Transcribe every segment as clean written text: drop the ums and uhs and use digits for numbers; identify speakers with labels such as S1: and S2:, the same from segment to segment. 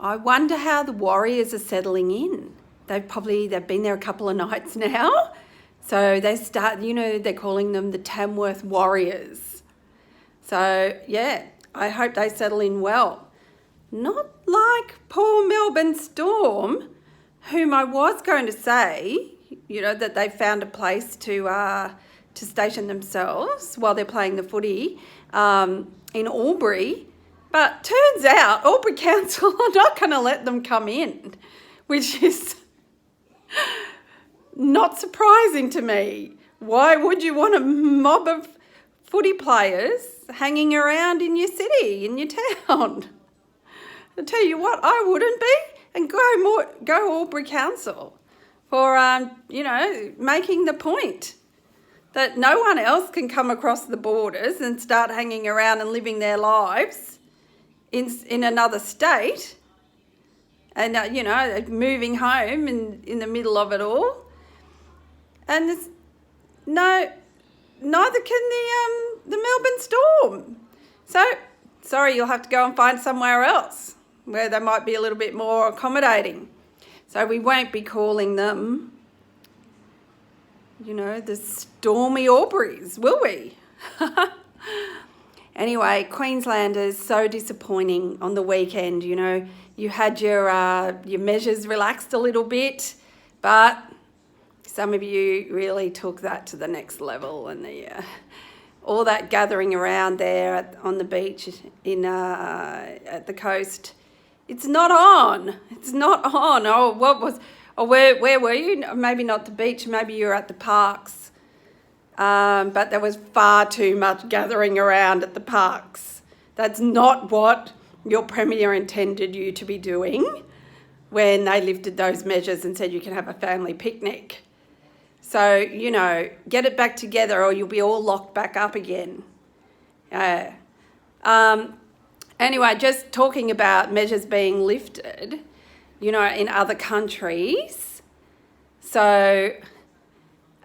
S1: I wonder how the Warriors are settling in. They've been there a couple of nights now. So they're calling them the Tamworth Warriors. So, yeah, I hope they settle in well. Not like poor Melbourne Storm, whom I was going to say, that they found a place to station themselves while they're playing the footy in Albury. But turns out Albury Council are not going to let them come in, which is not surprising to me. Why would you want a mob of footy players hanging around in your city, in your town? I tell you what, I wouldn't be. And go Albury Council for, making the point that no one else can come across the borders and start hanging around and living their lives in another state and, moving home in the middle of it all. And neither can the Melbourne Storm. So, sorry, you'll have to go and find somewhere else where they might be a little bit more accommodating. So we won't be calling them, the Stormy Alburys, will we? Anyway, Queenslanders, so disappointing on the weekend. You had your measures relaxed a little bit, but some of you really took that to the next level, and all that gathering around there on the beach at the coast, it's not on. It's not on. Where were you? Maybe not the beach. Maybe you were at the parks. But there was far too much gathering around at the parks. That's not what your Premier intended you to be doing when they lifted those measures and said you can have a family picnic. So, get it back together or you'll be all locked back up again. Anyway, just talking about measures being lifted, in other countries. So,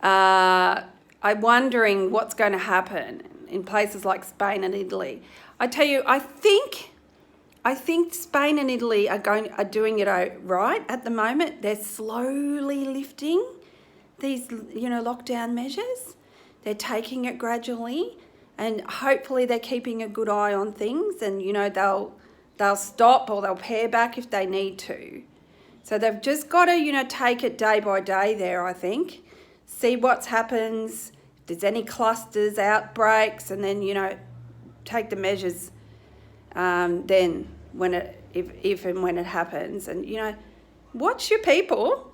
S1: I'm wondering what's going to happen in places like Spain and Italy. I tell you, I think Spain and Italy are doing it right at the moment. They're slowly lifting these, lockdown measures. They're taking it gradually, and hopefully they're keeping a good eye on things, and they'll stop or they'll pare back if they need to. So they've just got to take it day by day there, I think. See what happens, if there's any clusters, outbreaks, and then take the measures then if and when it happens, and watch your people,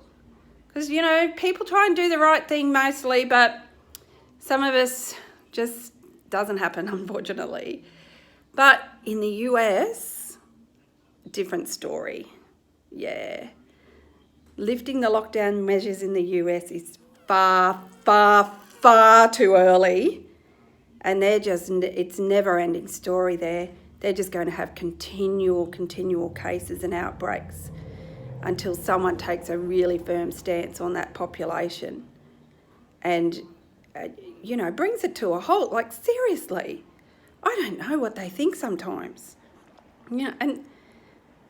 S1: because people try and do the right thing mostly, but some of us just doesn't happen, unfortunately. But in the US, different story. Yeah, lifting the lockdown measures in the US is far, far, far too early, and it's never-ending story there. They're just going to have continual cases and outbreaks until someone takes a really firm stance on that population and, brings it to a halt. Like, seriously, I don't know what they think sometimes. And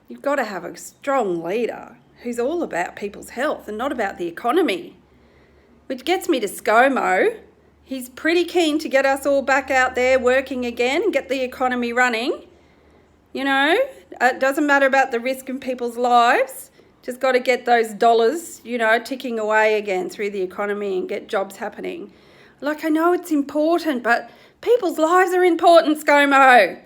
S1: you've got to have a strong leader who's all about people's health and not about the economy. Which gets me to ScoMo. He's pretty keen to get us all back out there working again and get the economy running. It doesn't matter about the risk in people's lives. Just got to get those dollars, ticking away again through the economy and get jobs happening. Like, I know it's important, but people's lives are important, ScoMo.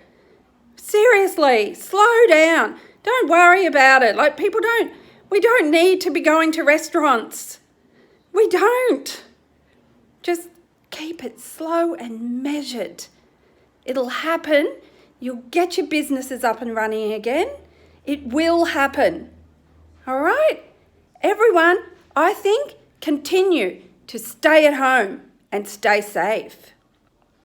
S1: Seriously, slow down. Don't worry about it. Like, we don't need to be going to restaurants. We don't. Just keep it slow and measured. It'll happen. You'll get your businesses up and running again. It will happen. All right? Everyone, I think, continue to stay at home and stay safe.